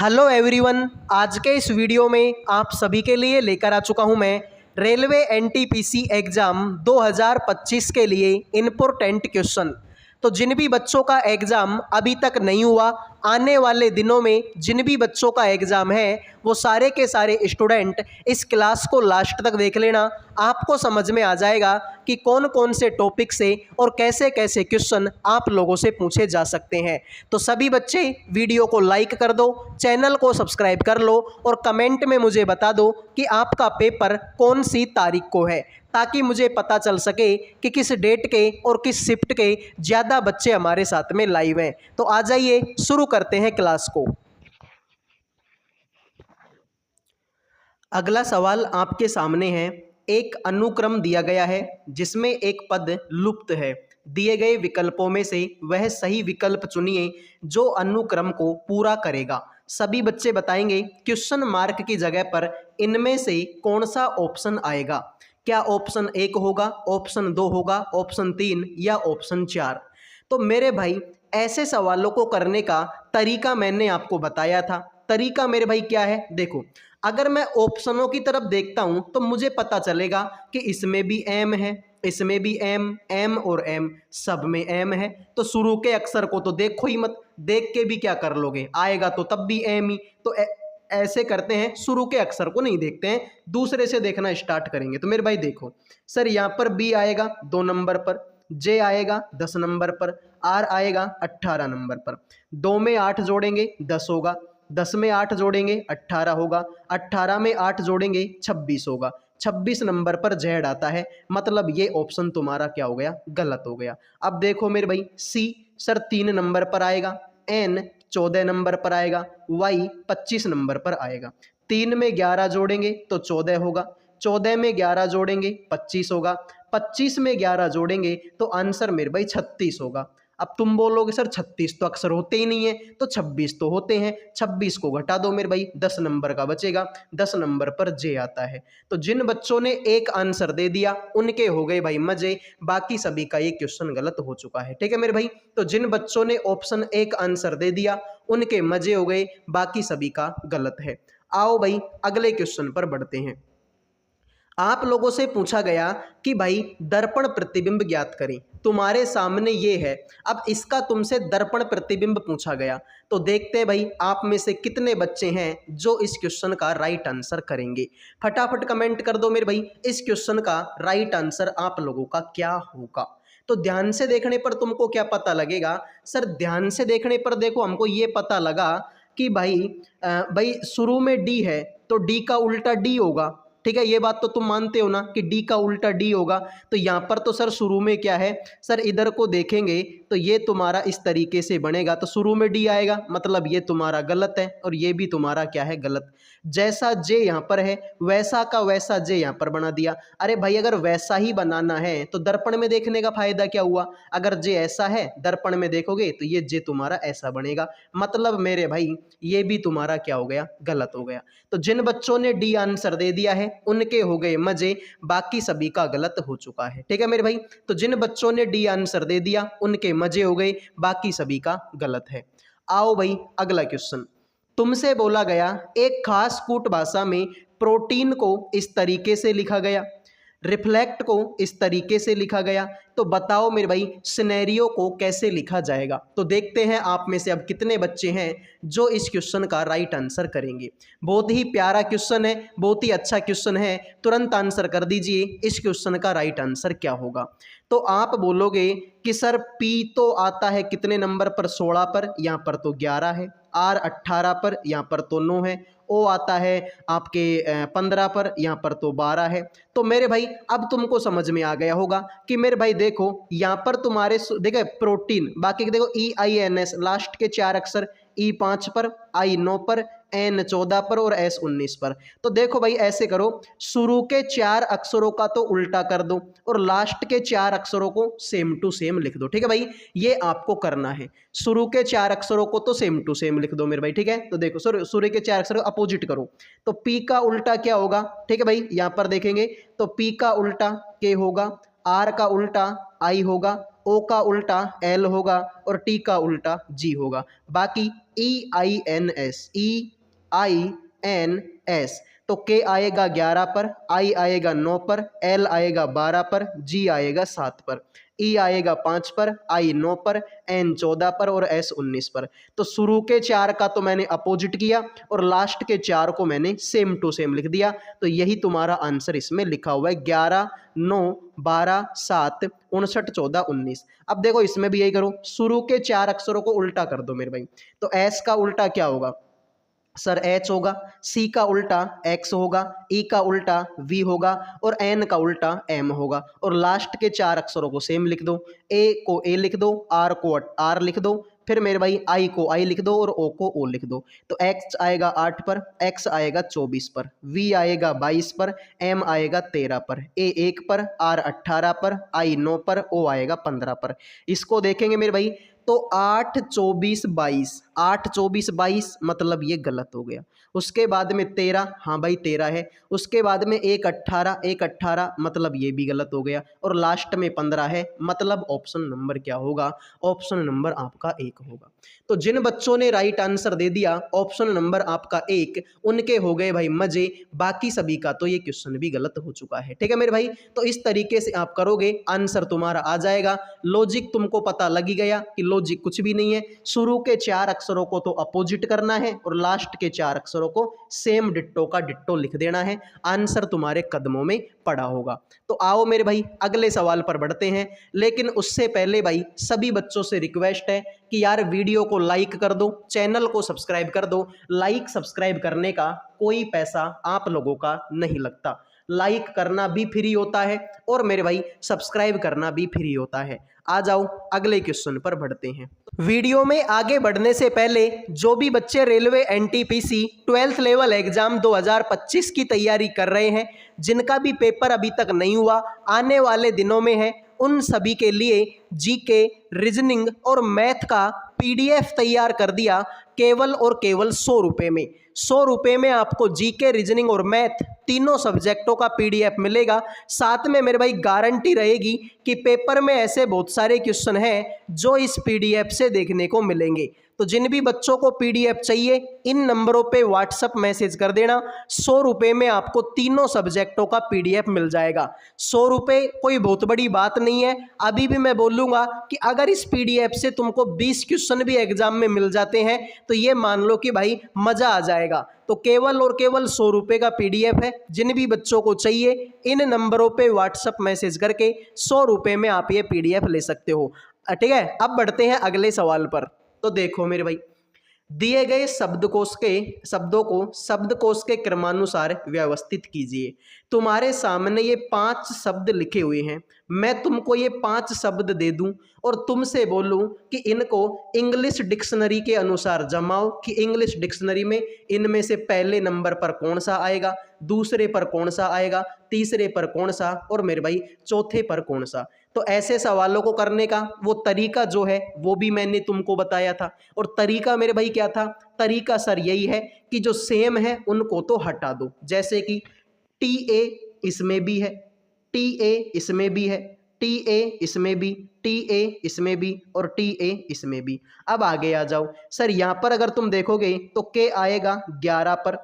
Hello everyone, आज के इस वीडियो में आप सभी के लिए लेकर आ चुका हूं मैं रेलवे एनटीपीसी एग्ज़ाम 2025 के लिए इम्पोर्टेंट क्वेश्चन। तो जिन भी बच्चों का एग्ज़ाम अभी तक नहीं हुआ, आने वाले दिनों में जिन भी बच्चों का एग्ज़ाम है वो सारे के सारे स्टूडेंट इस क्लास को लास्ट तक देख लेना। आपको समझ में आ जाएगा कि कौन कौन से टॉपिक से और कैसे कैसे क्वेश्चन आप लोगों से पूछे जा सकते हैं। तो सभी बच्चे वीडियो को लाइक कर दो, चैनल को सब्सक्राइब कर लो और कमेंट में मुझे बता दो कि आपका पेपर कौन सी तारीख को है, ताकि मुझे पता चल सके कि किस डेट के और किस शिफ्ट के ज़्यादा बच्चे हमारे साथ में लाइव हैं। तो आ जाइए शुरू करते हैं क्लास को। अगला सवाल आपके सामने है। एक अनुक्रम दिया गया है जिसमें एक पद लुप्त है। दिए गए विकल्पों में से वह सही विकल्प चुनिए जो अनुक्रम को पूरा करेगा। सभी बच्चे बताएंगे क्वेश्चन मार्क की जगह पर इनमें से कौन सा ऑप्शन आएगा। क्या ऑप्शन 1 होगा, ऑप्शन 2 होगा, ऑप्शन 3 या ऑप्शन 4। तो मेरे भाई ऐसे सवालों को करने का तरीका मैंने आपको बताया था। तरीका मेरे भाई क्या है, देखो, अगर मैं ऑप्शनों की तरफ देखता हूं तो मुझे पता चलेगा कि इसमें भी एम है, इसमें भी एम, एम और एम, सब में एम है। तो शुरू के अक्षर को तो देखो ही मत, देख के भी क्या कर लोगे, आएगा तो तब भी एम ही। तो ऐसे करते हैं, शुरू के अक्षर को नहीं देखते हैं, दूसरे से देखना स्टार्ट करेंगे। तो मेरे भाई देखो सर, यहाँ पर बी आएगा 2 नंबर पर, जे आएगा 10 नंबर पर, आर आएगा 18 नंबर पर। 2 में 8 जोड़ेंगे 10 होगा, 10 में 8 जोड़ेंगे 18 होगा, 18 में 8 जोड़ेंगे 26 होगा, 26 नंबर पर जेड आता है। मतलब ये ऑप्शन तुम्हारा क्या हो गया, गलत हो गया। अब देखो मेरे भाई सी, सर 3 नंबर पर आएगा, एन 14 नंबर पर आएगा, वाई 25 नंबर पर आएगा। 3 में 11 जोड़ेंगे तो 14 होगा, 14 में 11 जोड़ेंगे 25 होगा, 25 में 11 जोड़ेंगे तो आंसर मेरे भाई 36 होगा। अब तुम बोलोगे सर 36 तो अक्सर होते ही नहीं है, तो 26 तो होते हैं। 26 को घटा दो मेरे भाई, 10 नंबर का बचेगा, 10 नंबर पर जे आता है। तो जिन बच्चों ने एक आंसर दे दिया उनके हो गए भाई मजे, बाकी सभी का ये क्वेश्चन गलत हो चुका है। ठीक है मेरे भाई, तो जिन बच्चों ने ऑप्शन 1 आंसर दे दिया उनके मजे हो गए, बाकी सभी का गलत है। आओ भाई अगले क्वेश्चन पर बढ़ते हैं। आप लोगों से पूछा गया कि भाई दर्पण प्रतिबिंब ज्ञात करें। तुम्हारे सामने ये है, अब इसका तुमसे दर्पण प्रतिबिंब पूछा गया। तो देखते हैं भाई आप में से कितने बच्चे हैं जो इस क्वेश्चन का राइट आंसर करेंगे। फटाफट कमेंट कर दो मेरे भाई, इस क्वेश्चन का राइट आंसर आप लोगों का क्या होगा। तो ध्यान से देखने पर तुमको क्या पता लगेगा, सर ध्यान से देखने पर देखो हमको ये पता लगा कि भाई शुरू में डी है तो डी का उल्टा डी होगा। ठीक है, ये बात तो तुम मानते हो ना कि डी का उल्टा डी होगा। तो यहाँ पर तो सर शुरू में क्या है, सर इधर को देखेंगे तो ये तुम्हारा इस तरीके से बनेगा, तो शुरू में डी आएगा, मतलब ये तुम्हारा गलत है और ये भी तुम्हारा क्या है, गलत। जैसा जे यहाँ पर है वैसा का वैसा जे यहाँ पर बना दिया। अरे भाई अगर वैसा ही बनाना है तो दर्पण में देखने का फायदा क्या हुआ। अगर जे ऐसा है दर्पण में देखोगे तो ये जे तुम्हारा ऐसा बनेगा, मतलब मेरे भाई ये भी तुम्हारा क्या हो गया, गलत हो गया। तो जिन बच्चों ने डी आंसर दे दिया है उनके हो गए मजे, बाकी सभी का गलत हो चुका है। ठीक है मेरे भाई, तो जिन बच्चों ने डी आंसर दे दिया उनके मजे हो गए, बाकी सभी का गलत है। आओ भाई अगला क्वेश्चन। तुमसे बोला गया एक खास कूट भाषा में प्रोटीन को इस तरीके से लिखा गया, रिफ्लेक्ट को इस तरीके से लिखा गया। तो बताओ मेरे भाई सिनेरियो को कैसे लिखा जाएगा। तो देखते हैं आप में से अब कितने बच्चे हैं जो इस क्वेश्चन का राइट आंसर करेंगे। बहुत ही प्यारा क्वेश्चन है, बहुत ही अच्छा क्वेश्चन है, तुरंत आंसर कर दीजिए इस क्वेश्चन का राइट आंसर क्या होगा। तो आप बोलोगे कि सर पी तो आता है कितने नंबर पर, 16 पर, यहाँ पर तो 11 है, आर 18 पर, यहाँ पर तो 9 है, ओ आता है आपके 15 पर, यहाँ पर तो 12 है। तो मेरे भाई अब तुमको समझ में आ गया होगा कि मेरे भाई देखो यहाँ पर तुम्हारे देखो प्रोटीन, बाकी देखो EINS लास्ट के 4 अक्षर, E 5 पर, I 9 पर, N 14 पर और S 19 पर। तो देखो भाई ऐसे करो, शुरू के 4 अक्षरों का तो उल्टा कर दो और लास्ट के 4 अक्षरों को सेम टू सेम लिख दो। ठीक है भाई, ये आपको करना है, शुरू के 4 अक्षरों को तो सेम टू सेम लिख दो मेरे भाई। ठीक है, तो देखो शुरू के 4 अक्षरों अपोजिट करो, तो P का उल्टा क्या होगा। ठीक है भाई, यहाँ पर देखेंगे तो P का उल्टा K होगा, R का उल्टा I होगा, ओ का उल्टा एल होगा और टी का उल्टा जी होगा। बाकी EINS तो के आएगा 11 पर, आई आएगा 9 पर, एल आएगा 12 पर, जी आएगा 7 पर, ई आएगा 5 पर, आई 9 पर, एन 14 पर और एस 19 पर। तो शुरू के 4 का तो मैंने अपोजिट किया और लास्ट के 4 को मैंने सेम टू सेम लिख दिया। तो यही तुम्हारा आंसर इसमें लिखा हुआ है 11, 9, 12, 7, 59, 14, 19। अब देखो इसमें भी यही करो, शुरू के 4 अक्षरों को उल्टा कर दो मेरे भाई। तो एस का उल्टा क्या होगा सर एच होगा, सी का उल्टा एक्स होगा, ई का उल्टा वी होगा और एन का उल्टा एम होगा। और लास्ट के 4 अक्षरों को सेम लिख दो, ए को ए लिख दो, आर को आर लिख दो, फिर मेरे भाई आई को आई लिख दो और ओ को ओ लिख दो। तो एक्स आएगा 8 पर, एक्स आएगा 24 पर, वी आएगा 22 पर, एम आएगा 13 पर, ए 1 पर, आर 18 पर, आई 9 पर, ओ आएगा 15 पर। इसको देखेंगे मेरे भाई तो 8, 24, 22, 8, 24, 22 मतलब ये गलत हो गया। उसके बाद में 13, हाँ भाई 13 है। उसके बाद में 1, 18, 1, 18 मतलब ये भी गलत हो गया। और लास्ट में 15 है, मतलब ऑप्शन नंबर क्या होगा? ऑप्शन नंबर आपका 1 होगा। तो जिन बच्चों ने राइट आंसर दे दिया ऑप्शन नंबर आपका 1, उनके हो गए भाई मजे। बाकी सभी का तो ये क्वेश्चन भी गलत हो चुका है। ठीक है मेरे भाई, तो इस तरीके से आप करोगे आंसर तुम्हारा आ जाएगा। लॉजिक तुमको पता लगी गया कि लॉजिक कुछ भी नहीं है, शुरू के 4 अक्षरों को तो अपोजिट करना है और लास्ट के 4 अक्षरों को सेम डिट्टो का डिट्टो लिख देना है। आंसर तुम्हारे कदमों में पड़ा होगा। तो आओ मेरे भाई अगले सवाल पर बढ़ते हैं, लेकिन उससे पहले भाई सभी बच्चों से रिक्वेस्ट है कि यार वीडियो को लाइक कर दो, चैनल को सब्सक्राइब कर दो। लाइक सब्सक्राइब करने का कोई पैसा आप लोगों का नहीं लगता, लाइक करना भी फ्री होता है और मेरे भाई सब्सक्राइब करना भी फ्री होता है। आ जाओ अगले क्वेश्चन पर बढ़ते हैं। वीडियो में आगे बढ़ने से पहले जो भी बच्चे railway NTPC 12th level exam 2025 की तैयारी कर रहे हैं, जिनका भी पेपर अभी तक नहीं हुआ, आने वाले दिनों में है, उन सभी के लिए जीके, रीजनिंग और मैथ का पीडीएफ तैयार कर दिया केवल और केवल 100 रुपये में। 100 रुपये में आपको जीके, रीजनिंग और मैथ तीनों सब्जेक्टों का पीडीएफ मिलेगा। साथ में मेरे भाई गारंटी रहेगी कि पेपर में ऐसे बहुत सारे क्वेश्चन हैं जो इस पीडीएफ से देखने को मिलेंगे। तो जिन भी बच्चों को पीडीएफ चाहिए इन नंबरों पे व्हाट्सएप मैसेज कर देना। 100 रुपये में आपको तीनों सब्जेक्टों का पीडीएफ मिल जाएगा। 100 रुपये कोई बहुत बड़ी बात नहीं है। अभी भी मैं बोलूँगा कि अगर इस पीडीएफ से तुमको 20 क्वेश्चन भी एग्जाम में मिल जाते हैं तो ये मान लो कि भाई मज़ा आ जाएगा। तो केवल और केवल 100 रुपये का पीडीएफ है। जिन भी बच्चों को चाहिए इन नंबरों पे व्हाट्सएप मैसेज करके 100 रुपये में आप ये पीडीएफ ले सकते हो। ठीक है, अब बढ़ते हैं अगले सवाल पर। तो देखो मेरे भाई, दिए गए शब्दों को शब्दकोश के क्रमानुसार व्यवस्थित कीजिए। तुम्हारे सामने ये 5 शब्द लिखे हुए हैं। मैं तुमको ये 5 शब्द दे दूं और तुमसे बोलूं कि इनको इंग्लिश डिक्शनरी के अनुसार जमाओ कि इंग्लिश डिक्शनरी में इनमें से पहले नंबर पर कौन सा आएगा, दूसरे पर कौन सा आएगा, तीसरे पर कौन सा और मेरे भाई चौथे पर कौन सा। तो ऐसे सवालों को करने का वो तरीका जो है वो भी मैंने तुमको बताया था। और तरीका मेरे भाई क्या था? तरीका सर यही है कि जो सेम है उनको तो हटा दो। जैसे कि TA इसमें भी है, TA इसमें भी है, TA इसमें भी, TA इसमें भी और TA इसमें भी। अब आगे आ जाओ सर, यहाँ पर अगर तुम देखोगे तो K आएगा 11 पर,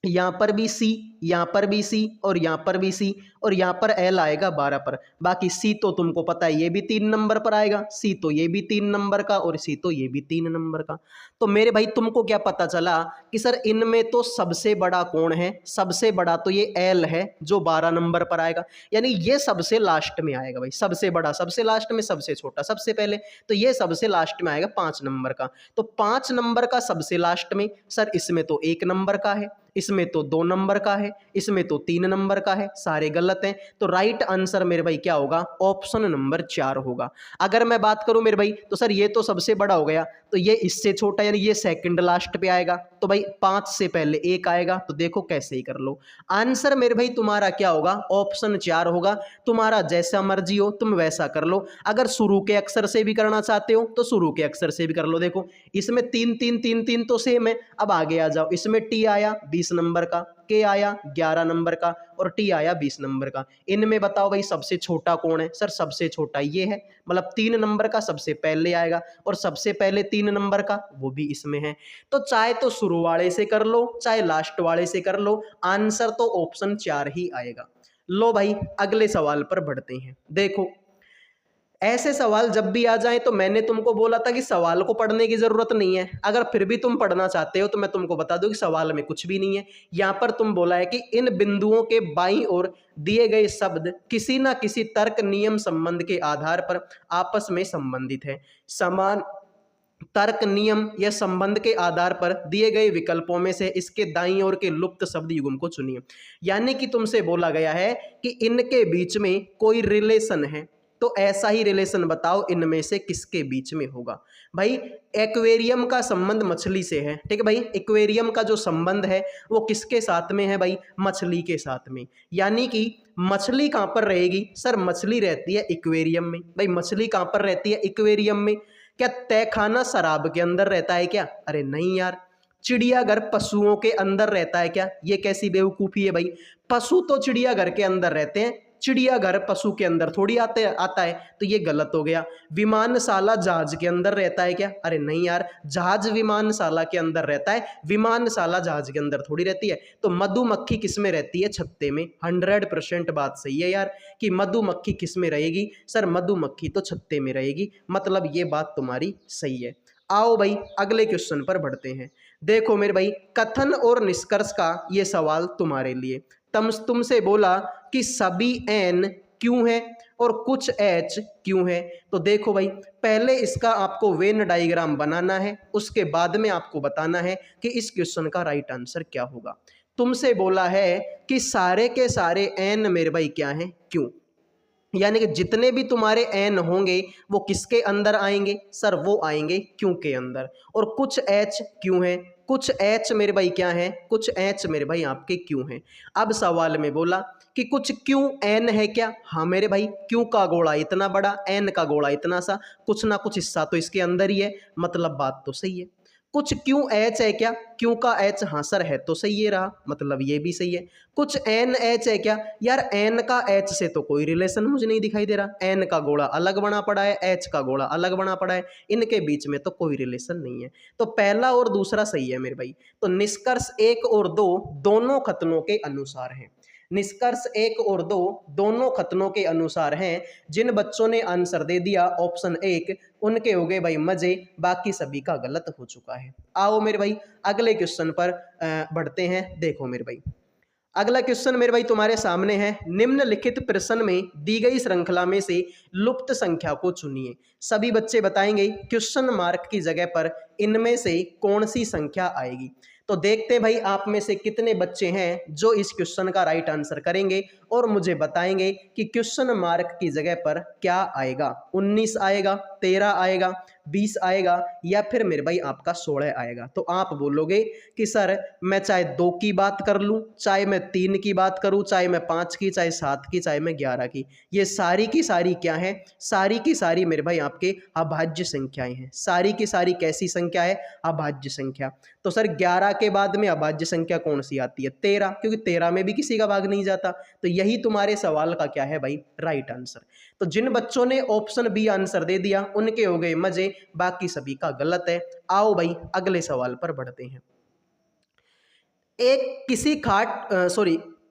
यहाँ पर भी C, यहाँ पर भी C और यहाँ पर भी C और यहाँ पर L आएगा 12 पर। बाकी C तो तुमको पता है ये भी 3 नंबर पर आएगा, C तो ये भी 3 नंबर का और C तो ये भी 3 नंबर का। तो मेरे भाई तुमको क्या पता चला कि सर इनमें तो सबसे बड़ा कौन है? सबसे बड़ा तो ये L है जो 12 नंबर पर आएगा, यानी ये सबसे लास्ट में आएगा भाई। सबसे बड़ा सबसे लास्ट में, सबसे छोटा सबसे पहले, तो ये सबसे लास्ट में आएगा 5 नंबर का। तो 5 नंबर का सबसे लास्ट में सर इसमें तो 1 नंबर का है, इसमें तो 2 नंबर का है, इसमें तो 3 नंबर का है। सारे गलत हैं। तो राइट आंसर मेरे भाई क्या होगा? ऑप्शन नंबर 4 होगा। अगर मैं बात करूं मेरे भाई तो सर ये तो सबसे बड़ा हो गया, तो ये इससे छोटा यानी ये सेकंड लास्ट पे आएगा। तो भाई 5 से पहले 1 आएगा। तो देखो कैसे ही कर लो। आंसर मेरे भाई तुम्हारा क्या होगा? ऑप्शन 4 होगा। तुम्हारा जैसा मर्जी हो तुम वैसा कर लो। अगर शुरू के अक्षर से भी करना चाहते हो तो शुरू के अक्षर से भी कर लो। देखो इसमें 3 3 3 3 तो सेम है। अब आगे आ जाओ, इसमें T आया 20 नंबर का, के आया 11 नंबर का और टी आया 20 नंबर का। इनमें बताओ भाई सबसे छोटा कौन है? सर सबसे छोटा ये है, मतलब 3 नंबर का सबसे पहले आएगा और सबसे पहले 3 नंबर का वो भी इसमें है। तो चाहे तो शुरू वाले से कर लो चाहे लास्ट वाले से कर लो, आंसर तो ऑप्शन 4 ही आएगा। लो भाई अगले सवाल पर बढ़ते हैं। देखो ऐसे सवाल जब भी आ जाएं तो मैंने तुमको बोला था कि सवाल को पढ़ने की जरूरत नहीं है, अगर फिर भी तुम पढ़ना चाहते हो तो मैं तुमको बता दूं कि सवाल में कुछ भी नहीं है। यहां पर तुम बोला है कि इन बिंदुओं के बाईं ओर दिए गए शब्द किसी ना किसी तर्क नियम संबंध के आधार पर आपस में संबंधित है। समान तर्क नियम या संबंध के आधार पर दिए गए विकल्पों में से इसके दाईं ओर के लुप्त शब्द युग्म को चुनिए। यानी कि तुमसे बोला गया है कि इनके बीच में कोई रिलेशन है, तो ऐसा ही रिलेशन बताओ इनमें से किसके बीच में होगा। भाई एक्वेरियम का संबंध मछली से है, ठीक है भाई, एक्वेरियम का जो संबंध है वो किसके साथ में है भाई? मछली के साथ में। यानी कि मछली कहां पर रहेगी? सर मछली रहती है एक्वेरियम में। भाई मछली कहां पर रहती है? एक्वेरियम में। क्या तहखाना शराब के अंदर रहता है क्या? अरे नहीं यार। चिड़ियाघर पशुओं के अंदर रहता है क्या? ये कैसी बेवकूफी है भाई। पशु तो चिड़ियाघर के अंदर रहते हैं, चिड़ियाघर पशु के अंदर थोड़ी आता है, तो ये गलत हो गया। विमानशाला जहाज के अंदर रहता है क्या? अरे नहीं यार, जहाज विमानशाला के अंदर रहता है, विमानशाला जहाज के अंदर थोड़ी रहती है। तो मधुमक्खी किस में रहती है? छत्ते में। 100% बात सही है यार कि मधुमक्खी किस में रहेगी? सर मधुमक्खी तो छत्ते में रहेगी, मतलब ये बात तुम्हारी सही है। आओ भाई अगले क्वेश्चन पर बढ़ते हैं। देखो मेरे भाई कथन और निष्कर्ष का ये सवाल तुम्हारे लिए। तुमसे बोला कि सभी एन क्यों है और कुछ एच क्यों है। तो देखो भाई पहले इसका आपको वेन डायग्राम बनाना है, उसके बाद में आपको बताना है कि इस क्वेश्चन का राइट आंसर क्या होगा। तुमसे बोला है कि सारे के सारे एन मेरे भाई क्या हैं? क्यों। यानी कि जितने भी तुम्हारे एन होंगे वो किसके अंदर आएंगे? सर वो आएंगे क्यों के अंदर। और कुछ एच क्यों है? कुछ एच मेरे भाई क्या है? कुछ एच मेरे भाई आपके क्यों हैं। अब सवाल में बोला कि कुछ क्यों एन है क्या? हाँ मेरे भाई, क्यों का गोला इतना बड़ा, एन का गोला इतना सा, कुछ ना कुछ हिस्सा तो इसके अंदर ही है, मतलब बात तो सही है। कुछ क्यों एच है क्या? क्यों का एच, हाँ सर है तो सही है रहा, मतलब ये भी सही है। कुछ एन एच है क्या? यार एन का एच से तो कोई रिलेशन मुझे नहीं दिखाई दे रहा। एन का गोला अलग बना पड़ा है, एच का गोला अलग बना पड़ा है, इनके बीच में तो कोई रिलेशन नहीं है। तो पहला और दूसरा सही है मेरे भाई। तो निष्कर्ष 1 और 2 दोनों कथनों के अनुसार हैं। निष्कर्ष 1 और 2 दोनों कथनों के अनुसार हैं। जिन बच्चों ने आंसर दे दिया ऑप्शन 1 उनके हो गए भाई मजे, बाकी सभी का गलत हो चुका है। आओ मेरे भाई अगले क्वेश्चन पर बढ़ते हैं। देखो मेरे भाई अगला क्वेश्चन मेरे भाई तुम्हारे सामने है। निम्नलिखित प्रश्न में दी गई श्रृंखला में से लुप्त संख्या को चुनिए। सभी बच्चे बताएंगे क्वेश्चन मार्क की जगह पर इनमें से कौन सी संख्या आएगी। तो देखते हैं भाई आप में से कितने बच्चे हैं जो इस क्वेश्चन का राइट आंसर करेंगे और मुझे बताएंगे कि क्वेश्चन मार्क की जगह पर क्या आएगा। 19 आएगा, 13 आएगा, 20 आएगा या फिर मेरे भाई आपका 16 आएगा। तो आप बोलोगे कि सर मैं चाहे 2 की बात कर लूं, चाहे मैं 3 की बात करूं, चाहे मैं 5 की, चाहे 7 की, चाहे मैं 11 की, ये सारी की सारी क्या है? सारी की सारी मेरे भाई आपके अभाज्य संख्याएं हैं। सारी की सारी कैसी संख्या है? अभाज्य संख्या। तो सर 11 के बाद में अभाज्य संख्या कौन सी आती है? 13, क्योंकि 13 में भी किसी का भाग नहीं जाता। तो यही तुम्हारे सवाल का क्या है भाई? Right answer. तो जिन बच्चों ने ऑप्शन बी आंसर दे दिया उनके हो गए मजे, बाकी सभी का गलत है। आओ भाई अगले सवाल पर बढ़ते हैं।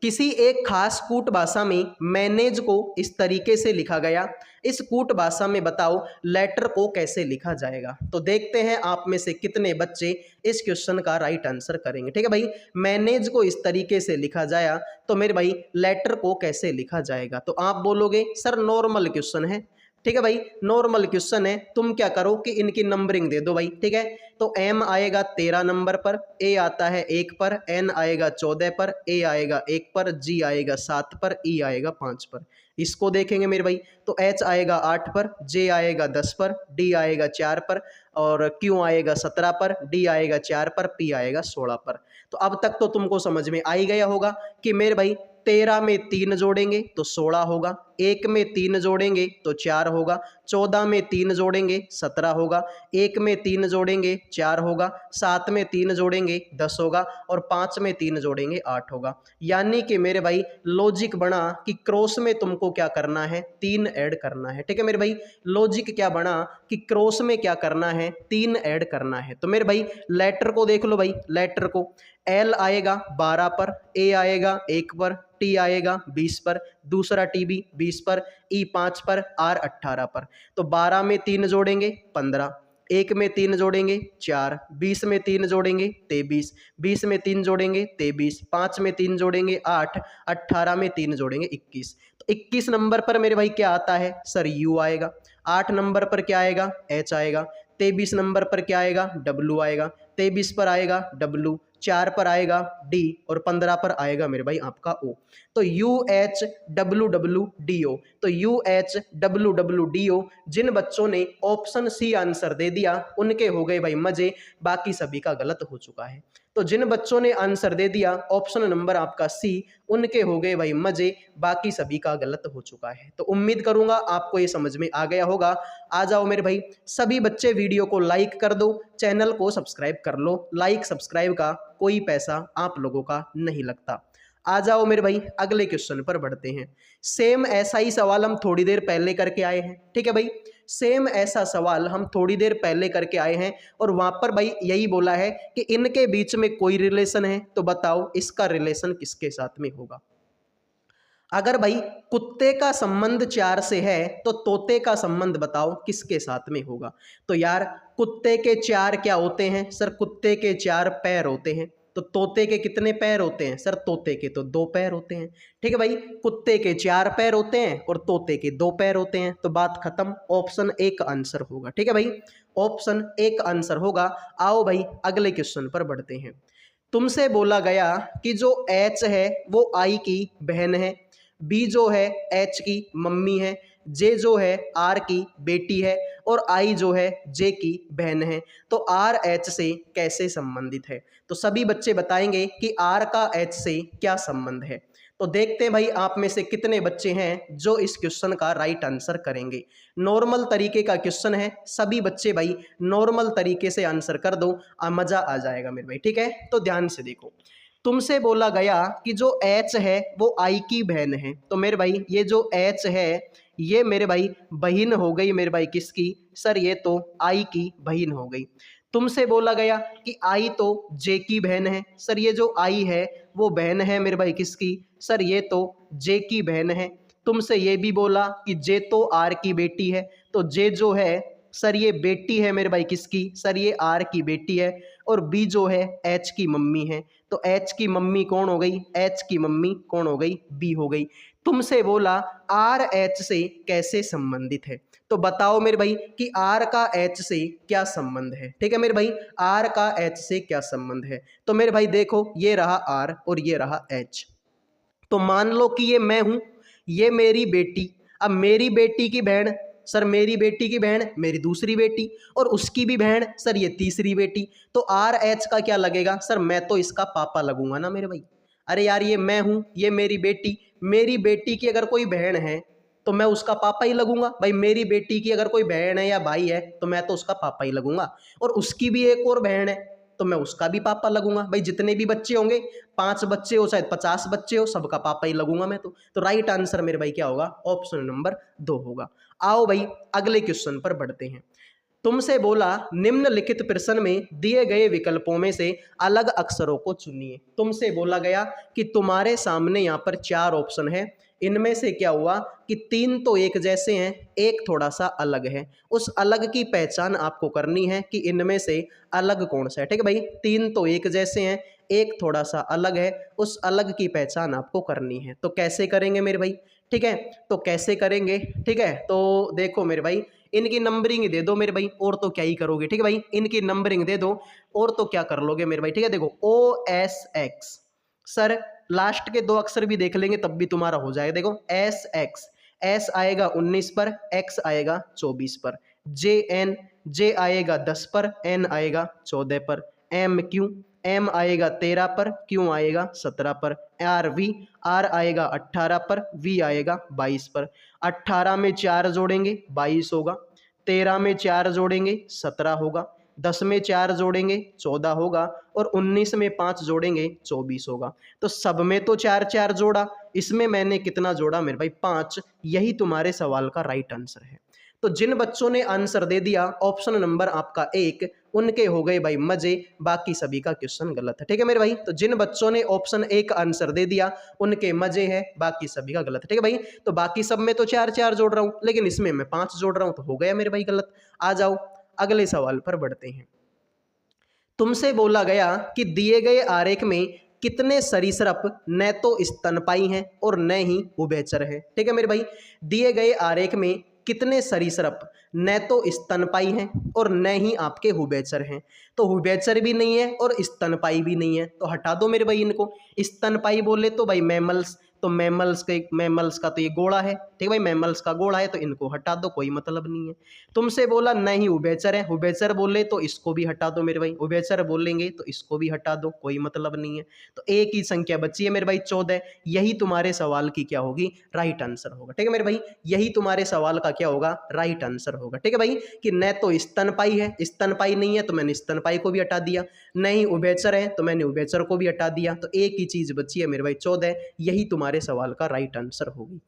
किसी एक खास कूट भाषा में मैनेज को इस तरीके से लिखा गया। इस कूट भाषा में बताओ लेटर को कैसे लिखा जाएगा। तो देखते हैं आप में से कितने बच्चे इस क्वेश्चन का राइट आंसर करेंगे। ठीक है भाई, मैनेज को इस तरीके से लिखा जाया तो मेरे भाई लेटर को कैसे लिखा जाएगा। तो आप बोलोगे सर नॉर्मल क्वेश्चन है। ठीक है भाई, नॉर्मल क्वेश्चन है। तुम क्या करो कि इनकी नंबरिंग दे दो भाई। ठीक है, तो एम आएगा 13 नंबर पर, ए आता है 1 पर, एन आएगा 14 पर, ए आएगा 1 पर, जी आएगा 7 पर, ई आएगा 5 पर। इसको देखेंगे मेरे भाई तो एच आएगा 8 पर, जे आएगा 10 पर, डी आएगा 4 पर, और क्यू आएगा 17 पर, डी आएगा 4 पर, पी आएगा 16 पर। तो अब तक तो तुमको समझ में आ ही गया होगा कि मेरे भाई 13 में 3 जोड़ेंगे तो 16 होगा, एक में 3 जोड़ेंगे तो 4 होगा, 14 में 3 जोड़ेंगे 17 होगा, एक में 3 जोड़ेंगे 4 होगा, 7 में 3 जोड़ेंगे 10 होगा और 5 में 3 जोड़ेंगे 8 होगा। यानी कि मेरे भाई लॉजिक बना कि क्रॉस में तुमको क्या करना है, 3 ऐड करना है। ठीक है मेरे भाई, लॉजिक क्या बना कि क्रॉस में क्या करना है, 3 ऐड करना है। तो मेरे भाई लेटर को देख लो भाई, लेटर को एल आएगा 12 पर, ए आएगा 1 पर, टी आएगा 20 पर, दूसरा टी भी 20 पर, ई 5 पर, आर 18 पर। तो 12 में 3 जोड़ेंगे 15, एक में 3 जोड़ेंगे 4, 20 में 3 जोड़ेंगे 23, 20 में 3 जोड़ेंगे 23, 5 में 3 जोड़ेंगे 8, 18 में 3 जोड़ेंगे 21। तो 21 नंबर पर मेरे भाई क्या आता है सर, यू आएगा। 8 नंबर पर क्या आएगा, एच आएगा। 23 नंबर पर क्या आएगा, डब्लू आएगा। 23 पर आएगा डब्लू, 4 पर आएगा डी और 15 पर आएगा मेरे भाई आपका ओ। तो U H W W D O. तो U H W W D O. जिन बच्चों ने ऑप्शन सी आंसर दे दिया उनके हो गए भाई मजे, बाकी सभी का गलत हो चुका है। तो जिन बच्चों ने आंसर दे दिया ऑप्शन नंबर आपका सी, उनके हो गए भाई मजे, बाकी सभी का गलत हो चुका है। तो उम्मीद करूंगा आपको ये समझ में आ गया होगा। आ जाओ मेरे भाई, सभी बच्चे वीडियो को लाइक कर दो, चैनल को सब्सक्राइब कर लो। लाइक सब्सक्राइब का कोई पैसा आप लोगों का नहीं लगता। आ जाओ मेरे भाई अगले क्वेश्चन पर बढ़ते हैं। सेम ऐसा ही सवाल हम थोड़ी देर पहले करके आए हैं। ठीक है भाई, सेम ऐसा सवाल हम थोड़ी देर पहले करके आए हैं और वहां पर भाई यही बोला है कि इनके बीच में कोई रिलेशन है, तो बताओ इसका रिलेशन किसके साथ में होगा। अगर भाई कुत्ते का संबंध 4 से है तो तोते का संबंध बताओ किसके साथ में होगा। तो यार कुत्ते के 4 क्या होते हैं सर, कुत्ते के 4 पैर होते हैं। तो तोते के कितने पैर होते हैं सर, तोते के तो 2 पैर होते हैं। ठीक है भाई, कुत्ते के 4 पैर होते हैं और तोते के 2 पैर होते हैं। तो बात खत्म, ऑप्शन एक आंसर होगा। ठीक है भाई, ऑप्शन एक आंसर होगा। आओ भाई अगले क्वेश्चन पर बढ़ते हैं। तुमसे बोला गया कि जो एच है वो आई की बहन है, बी जो है एच की मम्मी है, जे जो है आर की बेटी है और आई जो है जे की बहन है। तो आर एच से कैसे संबंधित है। तो सभी बच्चे बताएंगे कि आर का एच से क्या संबंध है। तो देखते हैं भाई आप में से कितने बच्चे हैं जो इस क्वेश्चन का राइट आंसर करेंगे। नॉर्मल तरीके का क्वेश्चन है, सभी बच्चे भाई नॉर्मल तरीके से आंसर कर दो, मजा आ जाएगा मेरे भाई। ठीक है, तो ध्यान से देखो। तुमसे बोला गया कि जो एच है वो आई की बहन है। तो मेरे भाई ये जो एच है ये मेरे भाई बहन हो गई मेरे भाई किसकी सर, ये तो आई की बहन हो गई। तुमसे बोला गया कि आई तो जे की बहन है। सर ये जो आई है वो बहन है मेरे भाई किसकी सर, ये तो जे की बहन है। तुमसे ये भी बोला कि जे तो आर की बेटी है। तो जे जो है सर ये बेटी है मेरे भाई किसकी सर, ये आर की बेटी है। और बी जो है एच की मम्मी है। तो एच की मम्मी कौन हो गई, एच की मम्मी कौन हो गई, बी हो गई। तुमसे बोला आर एच से कैसे संबंधित है। तो बताओ मेरे भाई कि आर का एच से क्या संबंध है। ठीक है मेरे भाई, आर का एच से क्या संबंध है। तो मेरे भाई देखो ये रहा आर और ये रहा एच। तो मान लो कि ये मैं हूं, ये मेरी बेटी। अब मेरी बेटी की बहन सर, मेरी बेटी की बहन मेरी दूसरी बेटी और उसकी भी बहन सर ये तीसरी बेटी। तो आर एच का क्या लगेगा सर, मैं तो इसका पापा लगूंगा ना मेरे भाई। अरे यार ये मैं हूं, ये मेरी बेटी की अगर कोई बहन है तो मैं उसका पापा ही लगूंगा भाई। मेरी बेटी की अगर कोई बहन है या भाई है तो मैं तो उसका पापा ही लगूंगा। और उसकी भी एक और बहन है तो मैं उसका भी पापा लगूंगा भाई। जितने भी बच्चे होंगे, 5 बच्चे हो चाहे 50 बच्चे हो, सबका पापा ही लगूंगा मैं तो राइट आंसर मेरे भाई क्या होगा, ऑप्शन नंबर 2 होगा। आओ भाई अगले क्वेश्चन पर बढ़ते हैं। तुमसे बोला निम्नलिखित प्रश्न में दिए गए विकल्पों में से अलग अक्षरों को चुनिए। तुमसे बोला गया कि तुम्हारे सामने यहाँ पर 4 ऑप्शन है, इनमें से क्या हुआ कि 3 तो एक जैसे हैं, एक थोड़ा सा अलग है। उस अलग की पहचान आपको करनी है कि इनमें से अलग कौन सा है। ठीक है भाई, 3 तो एक जैसे हैं, एक थोड़ा सा अलग है, उस अलग की पहचान आपको करनी है। तो कैसे करेंगे मेरे भाई, ठीक है, तो कैसे करेंगे, ठीक है, तो देखो मेरे भाई इनकी नंबरिंग दे दो मेरे भाई, और तो क्या ही करोगे। ठीक है भाई, इनकी नंबरिंग दे दो और तो क्या कर लोगे मेरे भाई। ठीक है, देखो O S X, sir last के 2 अक्षर भी देख लेंगे तब भी तुम्हारा हो जाएगा। देखो एस एक्स, एस आएगा 19 पर, एक्स आएगा 24 पर, जे एन, जे आएगा 10 पर, एन आएगा 14 पर, एम क्यू, M आएगा 13 पर, Q आएगा 17 पर, R आएगा 18 पर, V आएगा 22 पर। 18 में 4 जोड़ेंगे 22 होगा, 13 में 4 जोड़ेंगे 17 होगा, 10 में 4 जोड़ेंगे 14 होगा और 19 में 5 जोड़ेंगे 24 होगा। तो सब में तो 4 4 जोड़ा, इसमें मैंने कितना जोड़ा मेरे भाई? 5। यही तुम्हारे सवाल का राइट आंसर है। तो जिन बच्चों ने आंसर दे दिया ऑप्शन नंबर आपका 1, उनके हो गए भाई मजे, बाकी सभी का क्वेश्चन गलत है। ठीक है मेरे भाई, तो जिन बच्चों ने ऑप्शन 1 आंसर दे दिया उनके मजे हैं, बाकी सभी का गलत है। ठीक है भाई, तो बाकी सब में तो 4 4 जोड़ रहा हूं, लेकिन इसमें मैं 5 जोड़ रहा हूं, तो हो गया मेरे भाई गलत। आ जाओ अगले सवाल पर बढ़ते हैं। तुमसे बोला गया कि दिए गए आरेख में कितने सरीसृप न तो स्तनपायी हैं और न ही उभयचर हैं। ठीक है मेरे भाई, दिए गए आरेख में कितने सरीसृप न तो स्तनपायी हैं और न ही आपके उभयचर हैं। तो उभयचर भी नहीं है और स्तनपायी भी नहीं है, तो हटा दो मेरे भाई इनको। स्तनपायी बोले तो भाई मैमल्स, तो मैमल्स का तो ये गोड़ा है। ठीक है भाई, मैमल्स का गोड़ा है, तो इनको हटा दो, कोई मतलब नहीं है। तुमसे बोला नहीं उभयचर है, उभयचर बोले तो इसको भी हटा दो मेरे भाई, उभयचर बोलेंगे तो इसको भी हटा दो, कोई मतलब नहीं है। तो एक ही संख्या बची है मेरे भाई 14। यही तुम्हारे सवाल की क्या होगी? राइट आंसर होगा। ठीक है मेरे भाई, यही तुम्हारे सवाल का क्या होगा? राइट आंसर होगा। ठीक है भाई, कि न तो स्तनपायी है, स्तनपायी नहीं है तो मैंने स्तनपायी को भी हटा दिया, नहीं उभयचर है तो मैंने उभयचर को भी हटा दिया, तो एक ही चीज बची है मेरे भाई 14। यही तुम्हारे सवाल का राइट आंसर होगी।